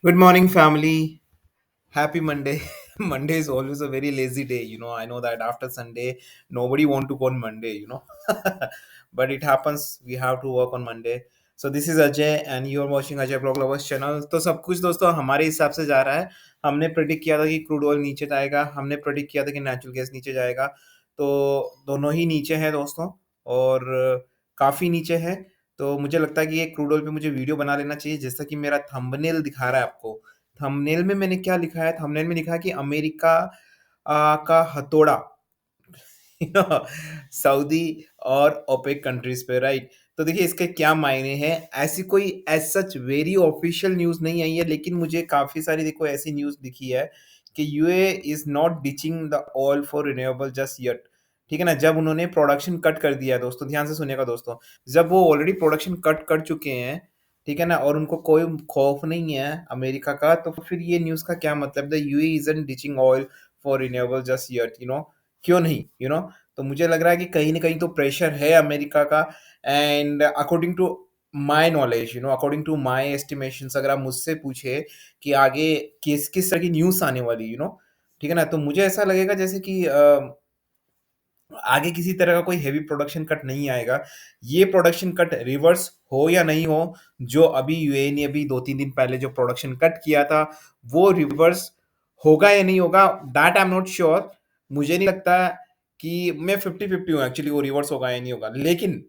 Good morning, family. Happy Monday. Monday is always a very lazy day. I know that after Sunday, nobody want to go on Monday. But it happens. We have to work on Monday. So this is Ajay and you are watching Ajay Blog Lovers channel. तो सब कुछ दोस्तों हमारे हिसाब से जा रहा है। हमने प्रेडिक्ट किया था कि क्रूड ऑयल नीचे जाएगा। हमने प्रेडिक्ट किया था कि नेचुरल गैस नीचे जाएगा। तो दोनों ही नीचे हैं दोस्तों और काफ़ी नीचे है। तो मुझे लगता है कि ये क्रूड ऑयल पे मुझे वीडियो बना लेना चाहिए जैसा कि मेरा थंबनेल दिखा रहा है आपको। थंबनेल में मैंने क्या लिखा है? थंबनेल में लिखा है कि अमेरिका का हथौड़ा सऊदी और ओपेक कंट्रीज़ पे, राइट? तो देखिए इसके क्या मायने हैं? ऐसी कोई as such very official news नहीं आई है, लेकिन मुझे काफ़ी सारी देखो ऐसी न्यूज़ दिखी है कि UAE is not ditching the oil for renewable just yet. ठीक है ना? जब उन्होंने प्रोडक्शन कट कर दिया है दोस्तों, ध्यान से सुनिएगा दोस्तों। जब वो ऑलरेडी प्रोडक्शन कट कर चुके हैं, ठीक है ना? और उनको कोई खौफ नहीं है अमेरिका का, तो फिर ये न्यूज़ का क्या मतलब? The UAE isn't ditching oil for renewable just yet. क्यों नहीं? तो मुझे लग रहा है कि कहीं न कहीं तो प्रेशर है अमेरिका का। And according to my knowledge, according to my estimations, अगर आप मुझसे पूछे कि आगे किस तरह की न्यूज़ आने वाली, ठीक है ना? तो मुझे ऐसा लगेगा जैसे कि आगे किसी तरह का कोई हेवी प्रोडक्शन कट नहीं आएगा। ये प्रोडक्शन कट रिवर्स हो या नहीं हो, जो अभी यूएई ने अभी 2-3 दिन पहले जो प्रोडक्शन कट किया था, वो रिवर्स होगा या नहीं होगा, that I am not sure. मुझे नहीं लगता कि मैं 50-50 हूँ एक्चुअली वो रिवर्स होगा या नहीं होगा। लेकिन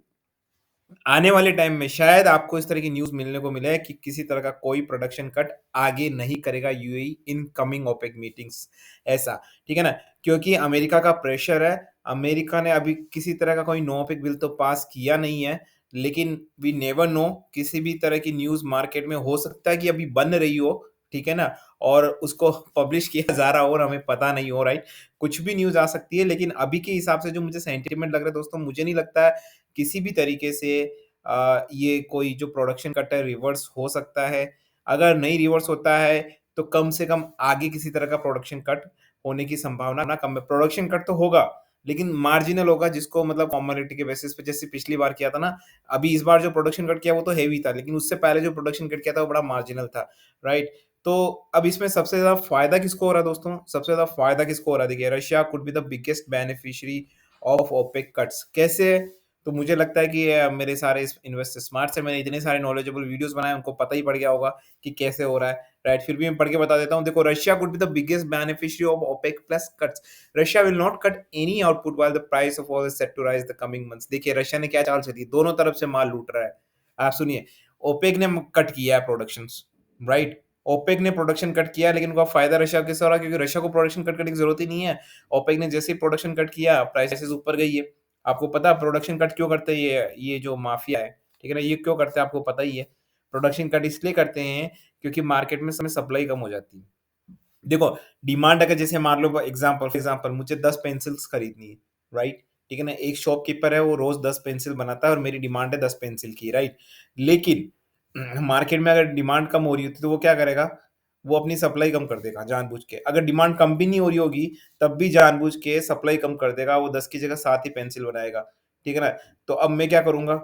आने वाले टाइम में शायद आपको इस तरह की न्यूज़ मिलने को मिले कि किसी तरह का कोई प्रोडक्शन कट आगे नहीं करेगा UAE in coming OPEC meetings, ऐसा, ठीक है ना? क्योंकि अमेरिका का प्रेशर है, अमेरिका ने अभी किसी तरह का कोई नो ओपेक बिल तो पास किया नहीं है, लेकिन वी नेवर नो, किसी भी तरह की न्यूज़ मार्केट में हो सकता है कि अभी बन रही हो, ठीक है ना? और उसको पब्लिश किया जा रहा हो और हमें पता नहीं हो, राइट? कुछ भी न्यूज़ आ सकती है, लेकिन अभी के हिसाब से जो मुझे सेंटिमेंट लग रहा है दोस्तों, मुझे नहीं लगता है किसी भी तरीके से ये कोई जो प्रोडक्शन कट है रिवर्स हो सकता है। अगर नहीं रिवर्स होता है तो कम से कम आगे किसी तरह का प्रोडक्शन कट होने की संभावना कम है। प्रोडक्शन कट तो होगा, लेकिन मार्जिनल होगा, जिसको मतलब कमोडिटी के बेसिस पे जैसे पिछली बार किया था ना। अभी इस बार जो प्रोडक्शन कट किया वो तो हेवी था, लेकिन उससे पहले जो प्रोडक्शन कट किया था वो बड़ा मार्जिनल था, राइट? तो अब इसमें सबसे ज़्यादा फ़ायदा किसको हो रहा है दोस्तों? सबसे ज़्यादा फ़ायदा किसको हो रहा है? देखिए, Russia could be the biggest beneficiary of OPEC cuts. कैसे? तो मुझे लगता है कि मेरे सारे इस इन्वेस्टर स्मार्ट से मैंने इतने सारे नॉलेजेबल वीडियोज़ बनाए, उनको पता ही पड़ गया होगा कि कैसे हो रहा है, राइट? फिर भी मैं पढ़ के बता देता हूँ। देखो, Russia could be the biggest beneficiary of OPEC plus cuts. Russia will not cut any output while the price of oil is set to rise the coming months. देखिए, रशिया ने क्या चाल चली, दोनों तरफ से माल लूट रहा है। आप सुनिए, ओपेक ने कट किया है प्रोडक्शंस, राइट? ओपेक ने प्रोडक्शन कट किया है, लेकिन उनका फायदा रशिया को किससे हो रहा है? क्योंकि रशिया को प्रोडक्शन कट करने की जरूरत ही नहीं है। ओपेक ने जैसे ही प्रोडक्शन कट किया, प्राइसेस ऊपर गई है। आपको पता है प्रोडक्शन कट क्यों करते हैं ये जो माफिया है, ठीक है ना? ये क्यों करते हैं आपको पता ही है। प्रोडक्शन कट इसलिए करते हैं क्योंकि मार्केट में समय सप्लाई कम हो जाती है। देखो, डिमांड अगर जैसे मान लो एग्जांपल फॉर एग्जांपल मुझे 10 पेंसिल्स खरीदनी है, राइट? ठीक है ना? एक शॉपकीपर है, वो रोज 10 पेंसिल बनाता है और मेरी डिमांड है 10 पेंसिल की, राइट? लेकिन मार्केट में अगर डिमांड कम हो रही होती तो वो क्या करेगा? वो अपनी सप्लाई कम कर देगा जानबूझ के। अगर डिमांड कम भी नहीं हो रही होगी, तब भी जानबूझ के सप्लाई कम कर देगा, वो 10 की जगह 7 ही पेंसिल बनाएगा, ठीक है ना? तो अब मैं क्या करूँगा?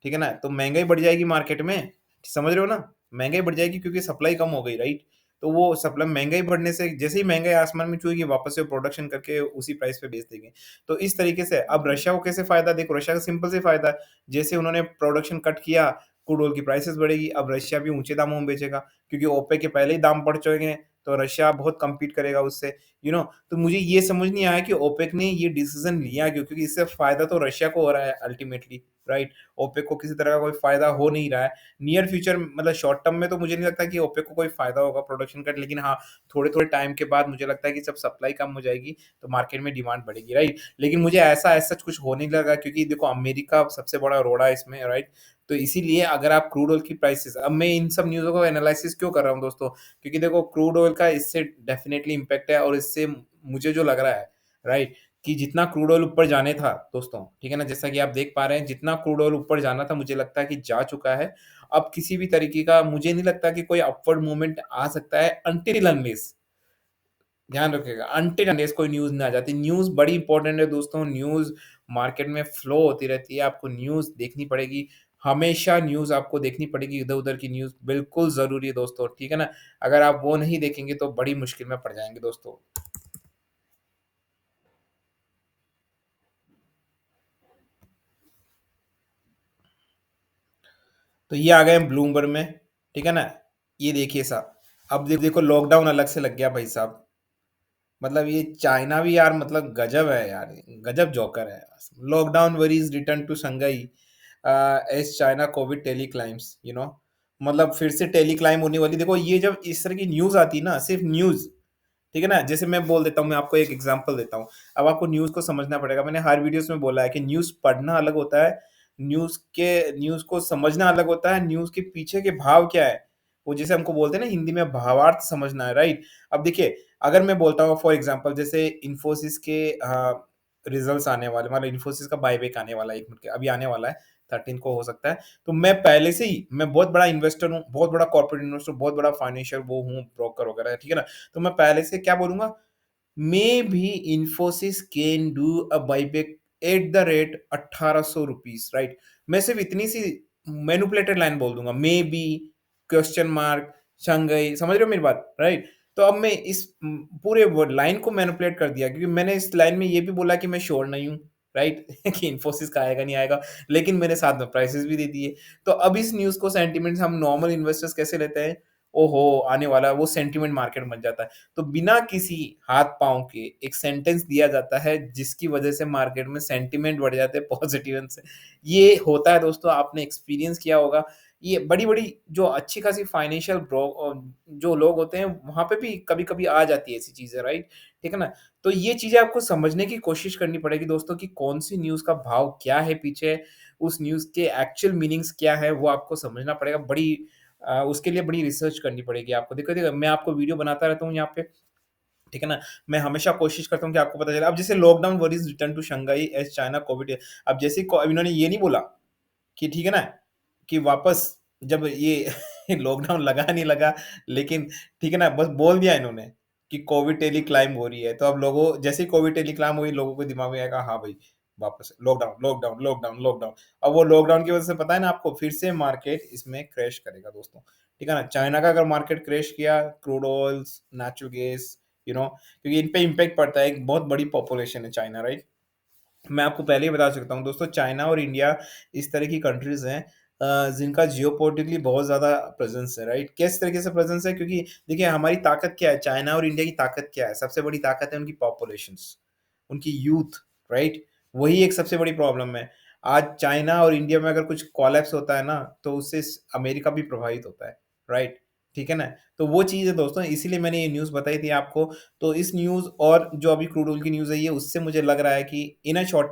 ठीक है ना? तो महँगाई बढ़ जाएगी मार्केट में, समझ रहे हो ना? महँगाई बढ़ जाएगी क्योंकि सप्लाई कम हो गई, राइट? तो वो सप्लाई महँगाई बढ़ने से जैसे ही महँगाई आसमान में छुएगी, वापस से प्रोडक्शन करके उसी प्राइस पे बेच देंगे। तो इस तरीके से अब रशिया को कैसे फ़ायदा? देखो, रशिया का सिंपल से फ़ायदा है, जैसे उन्होंने प्रोडक्शन कट किया, क्रूड ऑयल की प्राइसेज़ बढ़ेगी, अब रशिया भी ऊँचे दामों में बेचेगा, क्योंकि ओपेक के पहले ही दाम बढ़ चुके हैं, तो रशिया बहुत कम्पीट करेगा उससे, तो मुझे ये समझ नहीं आया कि ओपेक ने ये डिसीज़न लिया क्यों? क्योंकि इससे फ़ायदा तो रशिया को हो रहा है अल्टीमेटली, राइट? ओपेक को किसी तरह का कोई फ़ायदा हो नहीं रहा है। नियर फ्यूचर मतलब शॉर्ट टर्म में तो मुझे नहीं लगता कि ओपेक को कोई फ़ायदा होगा प्रोडक्शन कट, लेकिन हाँ, थोड़े-थोड़े टाइम के बाद मुझे लगता है कि जब सप्लाई कम हो जाएगी, तो मार्केट में डिमांड बढ़ेगी, राइट? लेकिन मुझे ऐसा एज़ सच कुछ होने नहीं लगा क्योंकि देखो अमेरिका सबसे बड़ा रोड़ा है इसमें, राइट? तो इसीलिए अगर आप क्रूड ऑयल की प्राइसेज़, अब मैं इन सब न्यूज़ों को एनालिसिस क्यों कर रहा हूँ दोस्तों? क्योंकि देखो क्रूड ऑयल का इससे डेफ़िनेटली इम्पैक्ट है और इससे मुझे जो लग रहा है, राइट? कि जितना क्रूड ऑयल ऊपर जाने था दोस्तों, ठीक है ना? जैसा कि आप देख पा रहे हैं, जितना क्रूड ऑयल ऊपर जाना था मुझे लगता है कि जा चुका है। अब किसी भी तरीके का मुझे नहीं लगता कि कोई अपवर्ड मूवमेंट आ सकता है अनटिल अनलेस, ध्यान रखिएगा, अनटिल अनलेस कोई न्यूज़ ना आ जाती। न्यूज़ बड़ी इंपॉर्टेंट है दोस्तों, न्यूज़ मार्केट में फ्लो होती रहती है, आपको न्यूज़ देखनी पड़ेगी। हमेशा न्यूज़ आपको देखनी पड़ेगी, इधर-उधर की न्यूज़ बिल्कुल ज़रूरी है दोस्तों, ठीक है ना? अगर आप वो नहीं देखेंगे तो बड़ी मुश्किल में पड़ जाएँगे दोस्तों। तो ये आ गए हम ब्लूमबर्ग में, ठीक है ना? ये देखिए साहब, अब देखो लॉकडाउन अलग से लग गया भाई साहब। मतलब ये चाइना भी यार मतलब गजब है यार, गजब जोकर है। Lockdown worries return to Shanghai as China Covid tally climbs, मतलब फिर से टेली क्लाइम होने वाली। देखो ये जब इस तरह की न्यूज़ आती है ना, सिर्फ न्यूज़, ठीक है ना? जैसे मैं बोल देता हूँ, मैं आपको एक एग्ज़ाम्पल देता हूँ। अब आपको न्यूज़ को समझना पड़ेगा। मैंने हर वीडियोज़ में बोला है कि न्यूज़ पढ़ना अलग होता है, न्यूज़ को समझना अलग होता है, न्यूज़ के पीछे के भाव क्या है, वो जैसे हमको बोलते हैं ना हिंदी में भावार्थ समझना है, राइट? अब देखिए, अगर मैं बोलता हूँ फॉर एग्ज़ाम्पल जैसे इन्फोसिस के रिज़ल्ट्स आने वाले, मतलब इन्फोसिस का बायबैक आने वाला है 1 मिनट के अभी आने वाला है, 13 को हो सकता है। तो मैं पहले से ही मैं बहुत बड़ा इन्वेस्टर हूँ, बहुत बड़ा कॉर्पोरेट इन्वेस्टर, बहुत बड़ा फाइनेंशियल वो हूँ, ब्रोकर वगैरह, ठीक है ना? तो मैं पहले से क्या बोलूँगा, Maybe Infosys can do a buyback at the rate ₹1800, right? मैं सिर्फ इतनी सी मैनिपुलेटेड लाइन बोल दूंगा, may be, question mark, Shanghai, समझ रहे हो मेरी बात, राइट? तो अब मैं इस पूरे लाइन को मैनिपुलेट कर दिया, क्योंकि मैंने इस लाइन में ये भी बोला कि मैं श्योर नहीं हूँ, राइट? कि इन्फोसिस का आएगा नहीं आएगा, लेकिन मैंने साथ में प्राइसेस भी दे दिए। तो अब इस न्यूज़ को सेंटिमेंट्स हम नॉर्मल इन्वेस्टर्स कैसे लेते हैं, ओहो आने वाला है, वो सेंटिमेंट मार्केट बन जाता है। तो बिना किसी हाथ-पाँव के एक सेंटेंस दिया जाता है, जिसकी वजह से मार्केट में सेंटिमेंट बढ़ जाते हैं पॉज़िटिव से। ये होता है दोस्तों, आपने एक्सपीरियंस किया होगा। ये बड़ी-बड़ी जो अच्छी खासी फाइनेंशियल जो लोग होते हैं, वहाँ पे भी कभी-कभी आ जाती है ऐसी चीज़ें, राइट? ठीक है ना? तो ये चीज़ें आपको समझने की कोशिश करनी पड़ेगी दोस्तों कि कौन-सी न्यूज़ का भाव क्या है पीछे, उस न्यूज़ के एक्चुअल मीनिंग्स क्या है, वो आपको समझना पड़ेगा। उसके लिए बड़ी रिसर्च करनी पड़ेगी आपको। देखो मैं आपको वीडियो बनाता रहता हूँ यहाँ पे, ठीक है ना? मैं हमेशा कोशिश करता हूँ कि आपको पता चले। अब जैसे lockdown worries return to Shanghai as China Covid, अब जैसे ही को इन्होंने ये नहीं बोला कि ठीक है ना, कि वापस जब ये लॉकडाउन लगा नहीं लगा, लेकिन ठीक है ना, बस बोल दिया इन्होंने कि कोविड टेली क्लाइम हो रही है। तो अब लोगों जैसे ही कोविड टेली क्लाइम हुई, लोगों के दिमाग में आएगा हाँ भाई, वापस लॉकडाउन, लॉकडाउन, लॉकडाउन, लॉकडाउन। अब वो लॉकडाउन की वज़ह से पता है ना आपको, फिर से मार्केट इसमें क्रैश करेगा दोस्तों। ठीक है ना? चाइना का अगर मार्केट क्रैश किया, क्रूड ऑयल्स, नेचुरल गैस, क्योंकि इन पे इम्पैक्ट पड़ता है, एक बहुत बड़ी पॉपुलेशन है चाइना, राइट? मैं आपको पहले ही बता सकता हूँ दोस्तों, चाइना और इंडिया इस तरह की कंट्रीज़ हैं जिनका जियोपॉलिटिकली बहुत ज़्यादा प्रेज़ेंस है, राइट? किस तरीके से प्रेज़ेंस है, क्योंकि देखिए हमारी ताकत क्या है, चाइना और इंडिया की ताकत क्या है? सबसे बड़ी ताकत है उनकी पॉपुलेशंस, उनकी यूथ, राइट? वही एक सबसे बड़ी प्रॉब्लम है। आज चाइना और इंडिया में अगर कुछ कोलैप्स होता है ना, तो उससे अमेरिका भी प्रभावित होता है, राइट? ठीक है ना? तो वो चीज़ है दोस्तों, इसीलिए मैंने ये न्यूज़ बताई थी आपको। तो इस न्यूज़ और जो अभी क्रूड ऑयल की न्यूज़ आई है, उससे मुझे लग रहा है कि in a short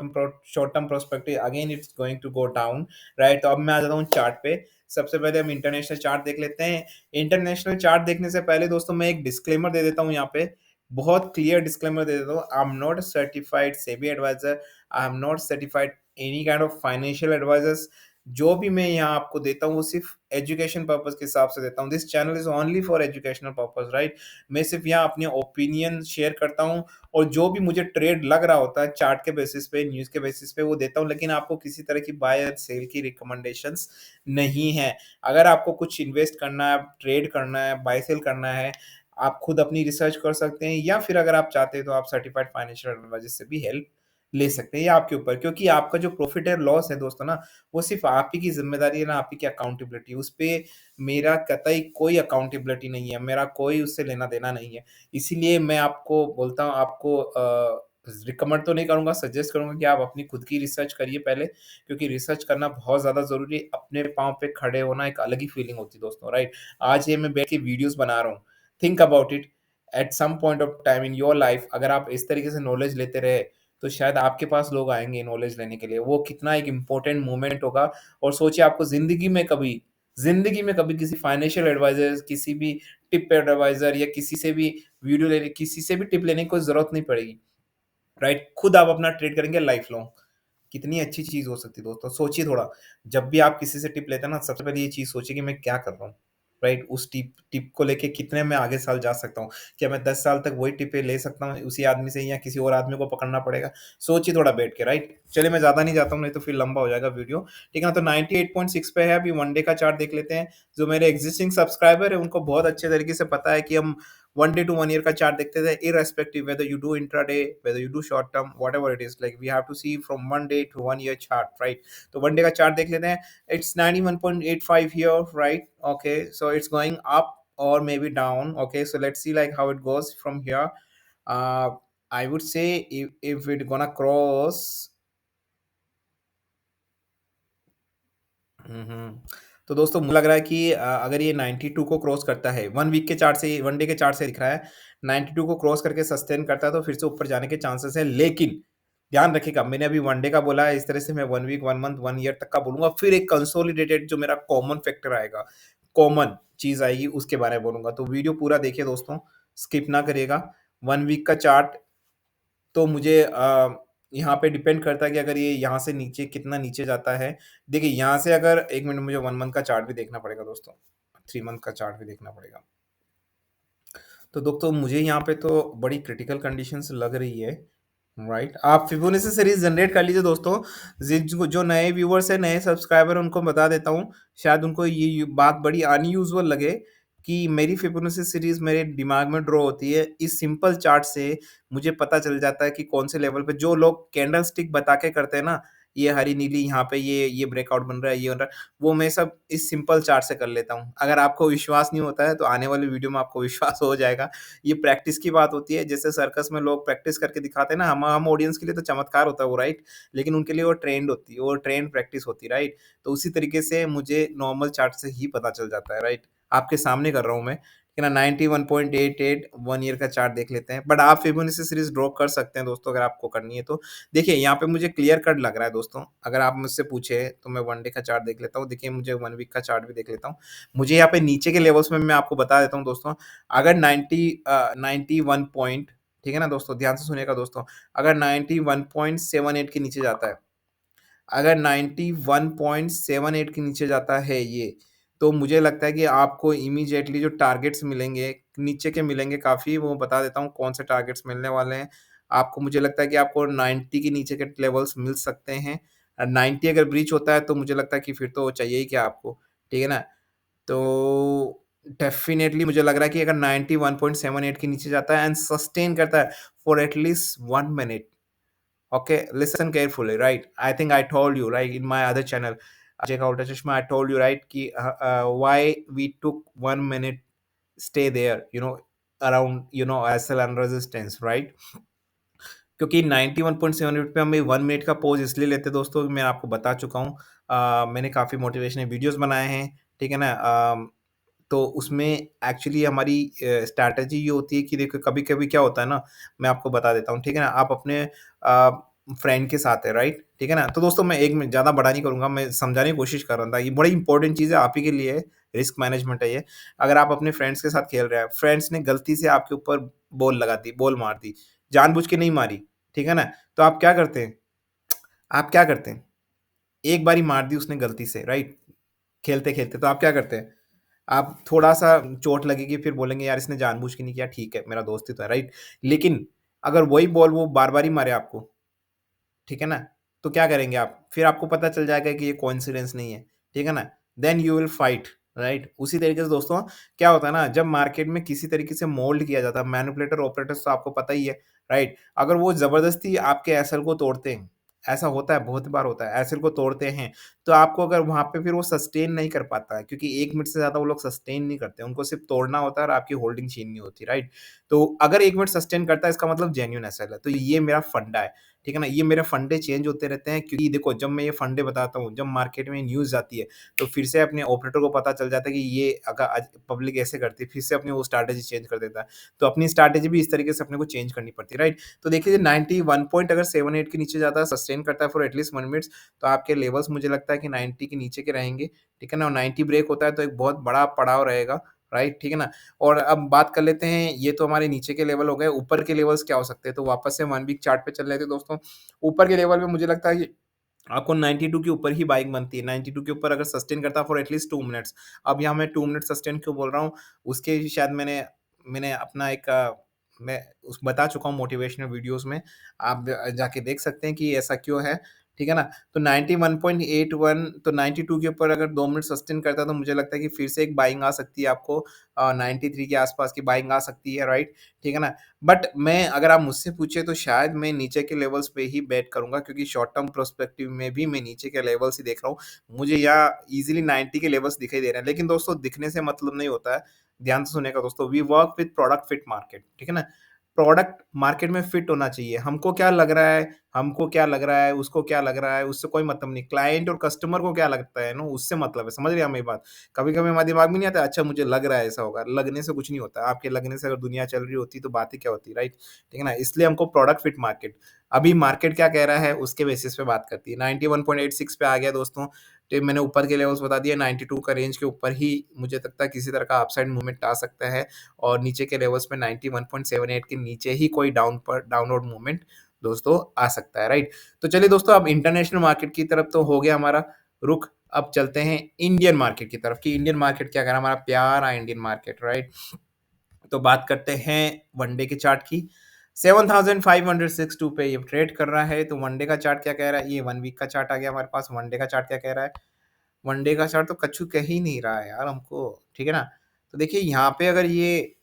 term perspective again it's going to go down, right? तो अब मैं आ जाता हूँ चार्ट पे। सबसे पहले हम इंटरनेशनल चार्ट देख लेते हैं। इंटरनेशनल चार्ट देखने से पहले दोस्तों मैं एक डिस्क्लेमर दे देता हूँ यहाँ पे, बहुत क्लियर डिस्क्लेमर दे देता हूँ। I am not certified SEBI advisor, I am not certified any kind of financial advisors. जो भी मैं यहाँ आपको देता हूँ, वो सिर्फ़ एजुकेशन पर्पज़ के हिसाब से देता हूँ। This channel is only for educational purpose, right? मैं सिर्फ़ यहाँ अपने ओपिनियन शेयर करता हूँ, और जो भी मुझे ट्रेड लग रहा होता है चार्ट के बेसिस पे, न्यूज़ के बेसिस पे वो देता हूँ, लेकिन आपको किसी तरह की बाय एंड सेल की रिकमेंडेशंस नहीं है। अगर आपको कुछ इन्वेस्ट करना है, ट्रेड करना है, बाय सेल करना है, आप खुद अपनी रिसर्च कर सकते हैं, या फिर अगर आप चाहते हैं तो आप सर्टिफाइड फाइनेंशियल एडवाइज़र से भी हेल्प ले सकते हैं, ये आपके ऊपर। क्योंकि आपका जो प्रॉफ़िट है, लॉस है दोस्तों ना, वो सिर्फ़ आप ही की ज़िम्मेदारी है ना, आप ही की अकाउंटेबिलिटी। उस पे मेरा कतई कोई अकाउंटेबिलिटी नहीं है, मेरा कोई उससे लेना-देना नहीं है। इसीलिए मैं आपको बोलता हूँ, आपको रिकमेंड तो नहीं करूँगा, सजेस्ट करूँगा कि आप अपनी खुद की रिसर्च करिए पहले, क्योंकि रिसर्च करना बहुत ज़्यादा ज़रूरी है। अपने पाँव पे खड़े होना एक अलग ही फीलिंग होती है दोस्तों, राइट? आज ये मैं बैठ के वीडियोज़ बना रहा हूँ, think about it, at some point of time in your life अगर आप इस तरीके से नॉलेज लेते रहे, तो शायद आपके पास लोग आएँगे नॉलेज लेने के लिए। वो कितना एक इम्पोर्टेंट मोमेंट होगा, और सोचिए आपको ज़िंदगी में कभी किसी फाइनेंशियल एडवाइज़र, किसी भी टिप एडवाइज़र या किसी से भी किसी से भी टिप लेने की कोई ज़रूरत नहीं पड़ेगी, राइट? खुद आप अपना ट्रेड करेंगे लाइफ़ लॉन्ग। कितनी अच्छी चीज़ हो सकती है दोस्तों, सोचिए थोड़ा, जब भी आप किसी से टिप लेते हैं ना, सबसे पहले ये चीज़ सोचिए कि मैं क्या कर रहा हूँ? राइट? उस टिप टिप को लेके कितने मैं आगे साल जा सकता हूँ? क्या मैं 10 साल तक वही टिपें ले सकता हूँ उसी आदमी से या किसी और आदमी को पकड़ना पड़ेगा? सोचिए थोड़ा बैठ के, राइट? चलिए मैं ज़्यादा नहीं जाता हूँ, नहीं तो फिर लंबा हो जाएगा वीडियो, ठीक है ना? तो 98.6 पे है, अभी वन डे का चार्ट देख लेते हैं। जो मेरे एक्जिस्टिंग सब्सक्राइबर है, उनको बहुत अच्छे तरीके से पता है कि हम 1 डे टू 1 ईयर का चार्ट देखते थे, irrespective whether you do intraday, whether you do short term, whatever it is, like we have to see from 1 day to 1 year chart, right? तो 1 डे का चार्ट देख लेते हैं। It's 91.85 here, right? Okay, so it's going up or maybe down. Okay, so let's see like how it goes from here. Uh, I would say if it gonna cross तो दोस्तों मुझे लग रहा है कि अगर ये 92 को क्रॉस करता है, 1 वीक के चार्ट से 1 डे के चार्ट से दिख रहा है, 92 को क्रॉस करके सस्टेन करता है तो फिर से ऊपर जाने के चांसेस हैं। लेकिन ध्यान रखिएगा, मैंने अभी 1 डे का बोला है, इस तरह से मैं 1 वीक, 1 मंथ, 1 ईयर तक का बोलूँगा। फिर एक कंसोलिडेटेड जो मेरा कॉमन फैक्टर आएगा, कॉमन चीज़ आएगी, उसके बारे में बोलूँगा। तो वीडियो पूरा देखिए दोस्तों, स्किप ना करिएगा। 1 वीक का चार्ट तो मुझे यहाँ पे डिपेंड करता है कि अगर ये यहाँ से नीचे कितना नीचे जाता है। देखिए यहाँ से अगर 1 मिनट, मुझे 1 मंथ का चार्ट भी देखना पड़ेगा दोस्तों, 3 मंथ का चार्ट भी देखना पड़ेगा। तो दोस्तों मुझे यहाँ पे तो बड़ी क्रिटिकल कंडीशंस लग रही है, राइट? आप फिबोनाची सीरीज जनरेट कर लीजिए दोस्तों। जो जो नए व्यूअर्स हैं, नए सब्सक्राइबर हैं, उनको बता देता हूँ, शायद उनको ये बात बड़ी अनयूजुअल लगे कि मेरी फिबोनाची सीरीज मेरे दिमाग में ड्रॉ होती है। इस सिंपल चार्ट से मुझे पता चल जाता है कि कौन से लेवल पे जो लोग कैंडल स्टिक बता के करते हैं ना, ये हरी नीली यहाँ पे ये ब्रेकआउट बन रहा है, ये बन रहा है, वो मैं सब इस सिंपल चार्ट से कर लेता हूँ। अगर आपको विश्वास नहीं होता है तो आने वाली वीडियो में आपको विश्वास हो जाएगा। ये प्रैक्टिस की बात होती है, जैसे सर्कस में लोग प्रैक्टिस करके दिखाते हैं ना, हम ऑडियंस के लिए तो चमत्कार होता है वो, राइट? लेकिन उनके लिए वो ट्रेंड होती है, वो ट्रेंड प्रैक्टिस होती है, राइट? तो उसी तरीके से मुझे नॉर्मल चार्ट से ही पता चल जाता है, राइट? आपके सामने कर रहा हूँ मैं, ठीक है ना? 91.88 1 ईयर का चार्ट देख लेते हैं, बट आप फिबोनाची सीरीज ड्रॉ कर सकते हैं दोस्तों अगर आपको करनी है तो। देखिए यहाँ पे मुझे क्लियर कट लग रहा है दोस्तों, अगर आप मुझसे पूछे तो मैं 1 डे का चार्ट देख लेता हूँ। देखिए मुझे 1 वीक का चार्ट भी देख लेता हूँ। मुझे यहाँ पे नीचे के लेवल्स में मैं आपको बता देता हूँ दोस्तों, अगर 91 पॉइंट, ठीक है ना दोस्तों? ध्यान से सुनिएगा दोस्तों, अगर 91.78 के नीचे जाता है, अगर 91.78 के नीचे जाता है ये, तो मुझे लगता है कि आपको इमीडिएटली जो टारगेट्स मिलेंगे, नीचे के मिलेंगे काफ़ी, वो बता देता हूँ कौन से टारगेट्स मिलने वाले हैं। आपको, मुझे लगता है कि आपको 90 के नीचे के लेवल्स मिल सकते हैं। 90 अगर ब्रीच होता है तो मुझे लगता है कि फिर तो चाहिए ही क्या आपको, ठीक है ना? तो डेफ़िनेटली मुझे लग रहा है कि अगर 91.78 के नीचे जाता है एंड सस्टेन करता है for at least 1 minute, okay, listen carefully, right? I think I told you, right, in my other channel, Ajay Ka Ulta Chashma, I told you, right, कि why we took 1 minute stay there, around, SL and resistance, right? क्योंकि 91.78 पे हम 1 minute का pause इसलिए लेते हैं दोस्तों, मैं आपको बता चुका हूँ। मैंने काफ़ी मोटिवेशनल वीडियोज़ बनाए हैं, ठीक है ना? तो उसमें एक्चुअली हमारी स्ट्रैटेजी ये होती है कि देखो कभी-कभी क्या होता है ना, मैं आपको बता देता हूँ, ठीक है ना? आप अपने फ्रेंड के साथ है, राइट? ठीक है ना? तो दोस्तों मैं 1 मिनट ज़्यादा बड़ा नहीं करूँगा, मैं समझाने की कोशिश कर रहा था। ये बड़ी इंपॉर्टेंट चीज़ है, आप ही के लिए है, रिस्क मैनेजमेंट है ये। अगर आप अपने फ्रेंड्स के साथ खेल रहे हैं, फ्रेंड्स ने गलती से आपके ऊपर बॉल मार दी, जानबूझ के नहीं मारी, ठीक है ना? तो आप क्या करते हैं? आप क्या करते हैं? एक बारी मार दी उसने गलती से, राइट? खेलते-खेलते, तो आप क्या करते हैं? आप थोड़ा-सा चोट लगेगी, फिर बोलेंगे यार इसने जानबूझ के नहीं किया, ठीक है, मेरा दोस्त ही तो है, राइट? लेकिन अगर वही बॉल वो बार-बार ही मारे आपको, ठीक है ना? तो क्या करेंगे आप? फिर आपको पता चल जाएगा कि ये कोइंसिडेंस नहीं है, ठीक है ना? Then you will fight, right? उसी तरीके से दोस्तों क्या होता है ना, जब मार्केट में किसी तरीके से मोल्ड किया जाता है, मैनिपुलेटर ऑपरेटर्स तो आपको पता ही है, राइट? अगर वो ज़बरदस्ती आपके एसएल को तोड़ते हैं, ऐसा होता है, बहुत बार होता है, एसएल को तोड़ते हैं, तो आपको अगर वहाँ पे फिर वो सस्टेन नहीं कर पाता है, क्योंकि 1 मिनट से ज़्यादा वो लोग सस्टेन नहीं करते, उनको सिर्फ़ तोड़ना होता है और आपकी होल्डिंग छीननी होती है, राइट? तो अगर 1 मिनट सस्टेन करता है, इसका मतलब जेन्युइन एसएल है, तो ये मेरा फंडा है। ठीक है ना? ये मेरे फंडे चेंज होते रहते हैं, क्योंकि देखो जब मैं ये फंडे बताता हूँ, जब मार्केट में न्यूज़ आती है, तो फिर से अपने ऑपरेटर को पता चल जाता है कि ये अगर आज पब्लिक ऐसे करती है, फिर से अपनी वो स्ट्रैटेजी चेंज कर देता है। तो अपनी स्ट्रैटेजी भी इस तरीके से अपने को चेंज करनी पड़ती है, राइट? तो देखिए 91 पॉइंट अगर 78 के नीचे जाता है, सस्टेन करता है फॉर एटलीस्ट 1 मिनट्स, तो आपके लेवल्स मुझे लगता है कि 90 के नीचे के रहेंगे, ठीक है ना? और 90 ब्रेक होता है तो एक बहुत बड़ा पड़ाव रहेगा, राइट? ठीक है ना? और अब बात कर लेते हैं, ये तो हमारे नीचे के लेवल हो गए, ऊपर के लेवल्स क्या हो सकते हैं? तो वापस से 1 वीक चार्ट पे चल लेते हैं दोस्तों। ऊपर के लेवल में मुझे लगता है कि आपको 92 के ऊपर ही बाइंग बनती है, 92 के ऊपर अगर सस्टेन करता है फॉर एटलीस्ट 2 मिनट्स। अब यहाँ मैं 2 मिनट सस्टेन क्यों बोल रहा हूँ, उसके शायद मैंने मैंने अपना एक मैं उस बता चुका हूँ मोटिवेशनल वीडियोज़ में, आप जाके देख सकते हैं कि ऐसा क्यों है, ठीक है ना? तो 91.81 तो 92 के ऊपर अगर 2 मिनट सस्टेन करता है तो मुझे लगता है कि फिर से एक बाइंग आ सकती है आपको 93 के आस-पास की बाइंग आ सकती है, राइट? ठीक है ना? बट मैं अगर आप मुझसे पूछे तो शायद मैं नीचे के लेवल्स पे ही बेट करूँगा क्योंकि शॉर्ट टर्म पर्सपेक्टिव में भी मैं नीचे के लेवल्स ही देख रहा हूँ। मुझे यहाँ ईज़िली 90 के लेवल्स दिखाई दे रहे हैं। लेकिन दोस्तों दिखने से मतलब नहीं होता है। ध्यान से सुनिएगा दोस्तों, we work with product fit market, ठीक है ना? प्रोडक्ट मार्केट में फिट होना चाहिए। हमको क्या लग रहा है, उसको क्या लग रहा है, उससे कोई मतलब नहीं। क्लाइंट और कस्टमर को क्या लगता है ना, उससे मतलब है। समझ रहे हैं आप मेरी बात? कभी-कभी हमारे दिमाग में नहीं आता, अच्छा मुझे लग रहा है ऐसा होगा। लगने से कुछ नहीं होता। आपके लगने से अगर दुनिया चल रही होती तो बात ही क्या होती, राइट? ठीक है ना? इसलिए हमको प्रोडक्ट फिट मार्केट, अभी मार्केट क्या कह रहा है उसके बेसिस पे बात करती है। 91.86 पे आ गया दोस्तों, तो मैंने ऊपर के लेवल्स बता दिए, 92 का रेंज के ऊपर ही मुझे लगता है किसी तरह का अपसाइड मूवमेंट आ सकता है और नीचे के लेवल्स पे 91.78 के नीचे ही कोई डाउनवर्ड मूवमेंट दोस्तों आ सकता है, राइट? तो चलिए दोस्तों, अब इंटरनेशनल मार्केट की तरफ तो हो गया हमारा रुख, अब चलते हैं इंडियन मार्केट की तरफ कि इंडियन मार्केट क्या कर रहा है, हमारा प्यारा इंडियन मार्केट, राइट? तो बात करते हैं वनडे के चार्ट की। 7562 पे ये ट्रेड कर रहा है, तो वनडे का चार्ट क्या कह रहा है? ये 1 वीक का चार्ट आ गया हमारे पास। वनडे का चार्ट क्या कह रहा है? वनडे का चार्ट तो कछु कह ही नहीं रहा है यार हमको, ठीक है ना? तो देखिए यहाँ पे अगर ये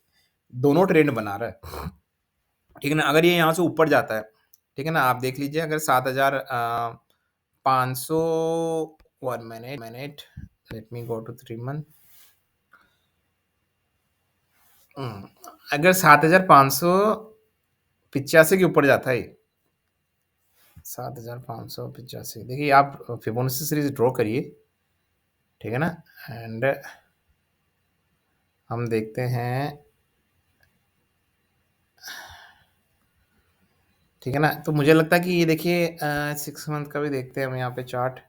दोनों ट्रेंड बना रहा है, ठीक है ना? अगर ये यहाँ से ऊपर जाता है, ठीक है ना? आप देख लीजिए अगर 7000 500 1 minute, let me go to 3 month. अगर 7585 के ऊपर जाता है, 7585 देखिए आप फिबोनाची सीरीज ड्रॉ करिए, ठीक है ना? एंड हम देखते हैं, ठीक है ना? तो मुझे लगता है कि ये देखिए 6 मंथ का भी देखते हैं हम यहाँ पे चार्ट।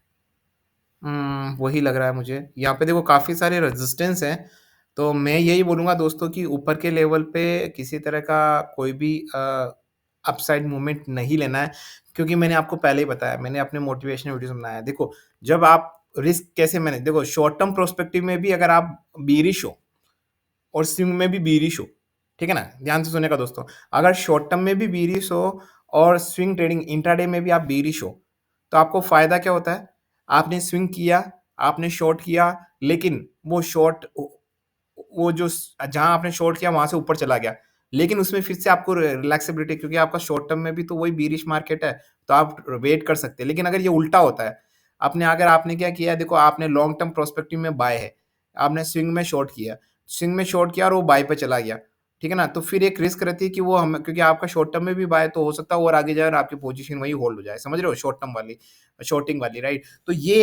वही लग रहा है मुझे। यहाँ पे देखो काफ़ी सारे रेजिस्टेंस हैं, तो मैं यही बोलूँगा दोस्तों कि ऊपर के लेवल पे किसी तरह का कोई भी अपसाइड मूवमेंट नहीं लेना है, क्योंकि मैंने आपको पहले ही बताया, मैंने अपने मोटिवेशनल वीडियोज़ में बनाया है। देखो, जब आप रिस्क कैसे मैनेज देखो शॉर्ट टर्म पर्सपेक्टिव में भी अगर आप बीरिश हो और स्विंग में भी बीरिश हो, ठीक है ना? ध्यान से सुनिएगा दोस्तों, अगर शॉर्ट टर्म में भी बीरिश हो और स्विंग ट्रेडिंग इंट्राडे में भी आप बीरिश हो, तो आपको फ़ायदा क्या होता है? आपने स्विंग किया, आपने शॉर्ट किया, लेकिन वो शॉर्ट वो जो स जहाँ आपने शॉर्ट किया वहाँ से ऊपर चला गया। लेकिन उसमें फिर से आपको रिलैक्सेबिलिटी, क्योंकि आपका शॉर्ट टर्म में भी तो वही बीरिश मार्केट है, तो आप वेट कर सकते हैं। लेकिन अगर ये उल्टा होता है, आपने क्या किया देखो, आपने लॉन्ग टर्म पर्सपेक्टिव में बाय है, आपने स्विंग में शॉर्ट किया और वो बाय पे चला गया, ठीक है ना? तो फिर एक रिस्क रहती है कि वो हम क्योंकि आपका शॉर्ट टर्म में भी बाय तो हो सकता है और आगे जाए और आपकी पोजीशन वही होल्ड हो जाए। समझ रहे हो? शॉर्ट टर्म वाली, शॉर्टिंग वाली, राइट? तो ये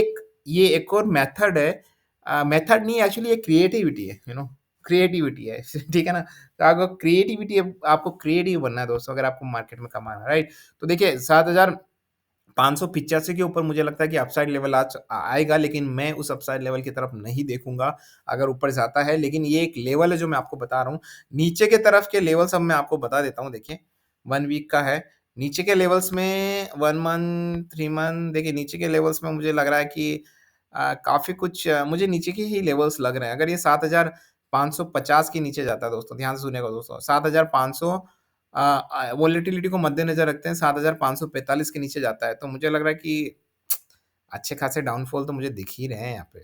एक और मेथड है, मेथड नहीं एक्चुअली ये क्रिएटिविटी है, क्रिएटिविटी है ठीक है ना? तो आपको आपको क्रिएटिव बनना है दोस्तों अगर आपको मार्केट में कमाना है, राइट? तो देखिए 7585 के ऊपर मुझे लगता है कि अपसाइड लेवल आज आएगा, लेकिन मैं उस अपसाइड लेवल की तरफ नहीं देखूँगा अगर ऊपर जाता है। लेकिन ये एक लेवल है जो मैं आपको बता रहा हूँ। नीचे के तरफ के लेवल्स अब मैं आपको बता देता हूँ, देखिए 1 वीक का है। नीचे के लेवल्स में 1 मंथ, 3 मंथ देखिए नीचे के लेवल्स में मुझे लग रहा है कि काफ़ी कुछ मुझे नीचे के ही लेवल्स लग रहे हैं। अगर ये 7550 के नीचे जाता है दोस्तों, ध्यान से सुनिएगा दोस्तों, 7500 वोलेटिलिटी को मद्देनज़र रखते हैं, 7545 के नीचे जाता है, तो मुझे लग रहा है कि अच्छे खासे डाउनफॉल तो मुझे दिख ही रहे हैं यहाँ पे,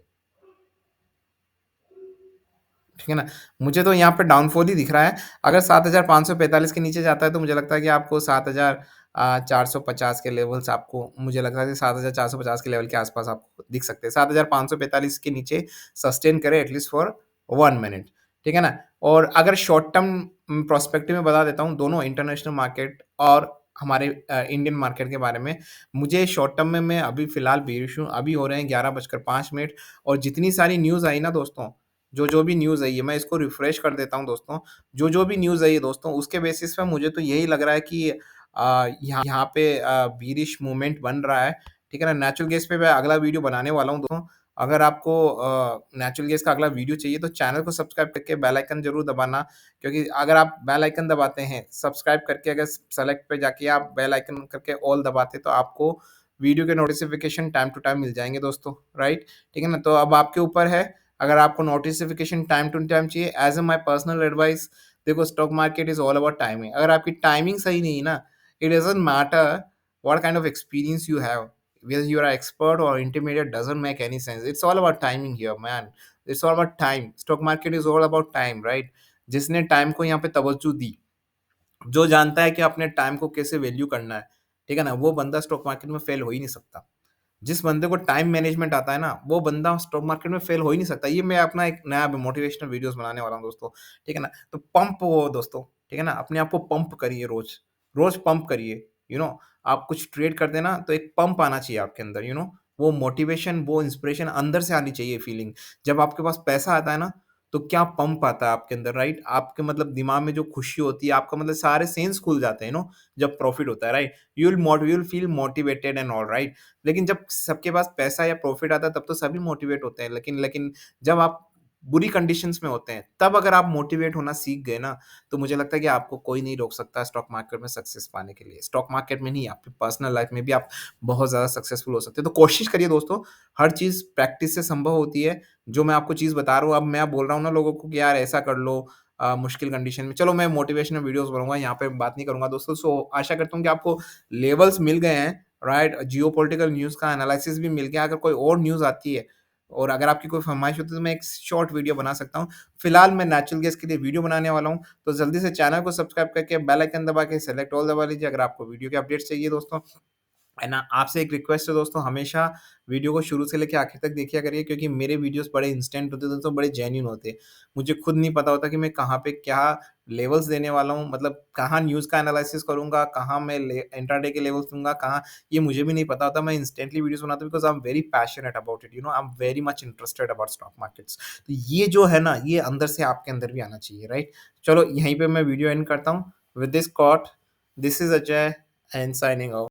ठीक है ना? मुझे तो यहाँ पे डाउनफॉल ही दिख रहा है। अगर 7545 के नीचे जाता है, तो मुझे लगता है कि आपको 7450 के लेवल्स आपको मुझे लगता है कि 7450 के लेवल के आस-पास आपको दिख सकते हैं। 7545 के नीचे सस्टेन करें एटलीस्ट फॉर 1 मिनट, ठीक है ना? और अगर शॉर्ट टर्म पर्सपेक्टिव में बता देता हूँ, दोनों इंटरनेशनल मार्केट और हमारे इंडियन मार्केट के बारे में। मुझे शॉर्ट टर्म में मैं अभी फ़िलहाल बेरिश हूँ। अभी हो रहे हैं 11:05 और जितनी सारी न्यूज़ आई ना दोस्तों, जो भी न्यूज़ आई है, मैं इसको रिफ्रेश कर देता हूँ दोस्तों। जो भी न्यूज़ आई है दोस्तों, उसके बेसिस पे मुझे तो यही लग रहा है कि यहाँ पे बीरिश मूवमेंट बन रहा है, ठीक है ना? नेचुरल गैस पे मैं अगला वीडियो बनाने वाला हूँ दोस्तों। अगर आपको नेचुरल गैस का अगला वीडियो चाहिए तो चैनल को सब्सक्राइब करके बेल आइकन ज़रूर दबाना, क्योंकि अगर आप बेल आइकन दबाते हैं, सब्सक्राइब करके अगर सेलेक्ट पे जाके आप बेल आइकन करके ऑल दबाते, तो आपको वीडियो के नोटिफ़िकेशन टाइम टू टाइम मिल जाएँगे दोस्तों, राइट? ठीक है ना? तो अब आपके ऊपर है, अगर आपको नोटिफ़िकेशन टाइम टू टाइम चाहिए, as a my personal advice, देखो stock market is all about timing. अगर आपकी टाइमिंग सही नहीं है ना, it doesn't matter what kind of experience you have, whether you are an expert or intermediate doesn't make any sense. It's all about timing here, man. It's all about time. Stock market is all about time, right? जिसने time को यहाँ पे तवज्जो दी, जो जानता है कि अपने टाइम को कैसे वैल्यू करना है, ठीक है ना? वो बंदा स्टॉक मार्केट में फेल हो ही नहीं सकता। जिस बंदे को टाइम मैनेजमेंट आता है ना, वो बंदा स्टॉक मार्केट में फेल हो ही नहीं सकता। ये मैं अपना एक नया मोटिवेशनल वीडियोज़ बनाने वाला हूँ दोस्तों, ठीक है ना? तो पंप हो दोस्तों, ठीक है ना? अपने आप को पंप करिए रोज़, रोज़ पंप करिए, यू नो आप कुछ ट्रेड करते हैं ना, तो एक पंप आना चाहिए आपके अंदर, वो मोटिवेशन, वो इंस्पिरेशन अंदर से आनी चाहिए फीलिंग। जब आपके पास पैसा आता है ना, तो क्या पंप आता है आपके अंदर, राइट? आपके मतलब दिमाग में जो खुशी होती है, आपका मतलब सारे सेंस खुल जाते हैं, जब प्रॉफिट होता है, right? You will feel motivated and all, right? लेकिन जब सबके पास पैसा या प्रॉफिट आता है तब तो सभी मोटिवेट होते हैं, लेकिन लेकिन जब आप बुरी कंडीशंस में होते हैं, तब अगर आप मोटिवेट होना सीख गए ना, तो मुझे लगता है कि आपको कोई नहीं रोक सकता स्टॉक मार्केट में सक्सेस पाने के लिए। स्टॉक मार्केट में नहीं, आपकी पर्सनल लाइफ में भी आप बहुत ज़्यादा सक्सेसफुल हो सकते हैं। तो कोशिश करिए दोस्तों, हर चीज़ प्रैक्टिस से संभव होती है। जो मैं आपको चीज़ बता रहा हूँ, अब मैं बोल रहा हूँ ना लोगों को कि यार ऐसा कर लो मुश्किल कंडीशन में। चलो मैं मोटिवेशनल वीडियोज़ बनाऊँगा, यहाँ पे बात नहीं करूँगा दोस्तों। सो आशा करता हूँ कि आपको लेवल्स मिल गए हैं, राइट? जियोपॉलिटिकल न्यूज़ का एनालिसिस भी मिल गया। अगर कोई और न्यूज़ आती है और अगर आपकी कोई फ़रमाइश होती है तो मैं एक शॉर्ट वीडियो बना सकता हूँ। फिलहाल मैं नेचुरल गैस के लिए वीडियो बनाने वाला हूँ, तो जल्दी से चैनल को सब्सक्राइब करके बेल आइकन दबा के सेलेक्ट ऑल दबा लीजिए अगर आपको वीडियो के अपडेट्स चाहिए दोस्तों। है ना? आपसे एक रिक्वेस्ट है दोस्तों, हमेशा वीडियो को शुरू से लेके आखिर तक देखिया करिए, क्योंकि मेरे वीडियोज़ बड़े इंस्टेंट होते हैं दोस्तों, बड़े जेन्युइन होते हैं। मुझे खुद नहीं पता होता कि मैं कहाँ पे क्या लेवल्स देने वाला हूँ, मतलब कहाँ न्यूज़ का एनालिसिस करूँगा, कहाँ मैं इंट्राडे के लेवल्स दूँगा, कहाँ ये मुझे भी नहीं पता होता। मैं इंस्टेंटली वीडियोज़ बनाता हूँ because I am very passionate about it, I am very much interested about stock markets. तो ये जो है ना, ये अंदर से आपके अंदर भी आना चाहिए, राइट? चलो यहीं पे मैं वीडियो एंड करता हूँ। With this thought, this is Ajay and signing of.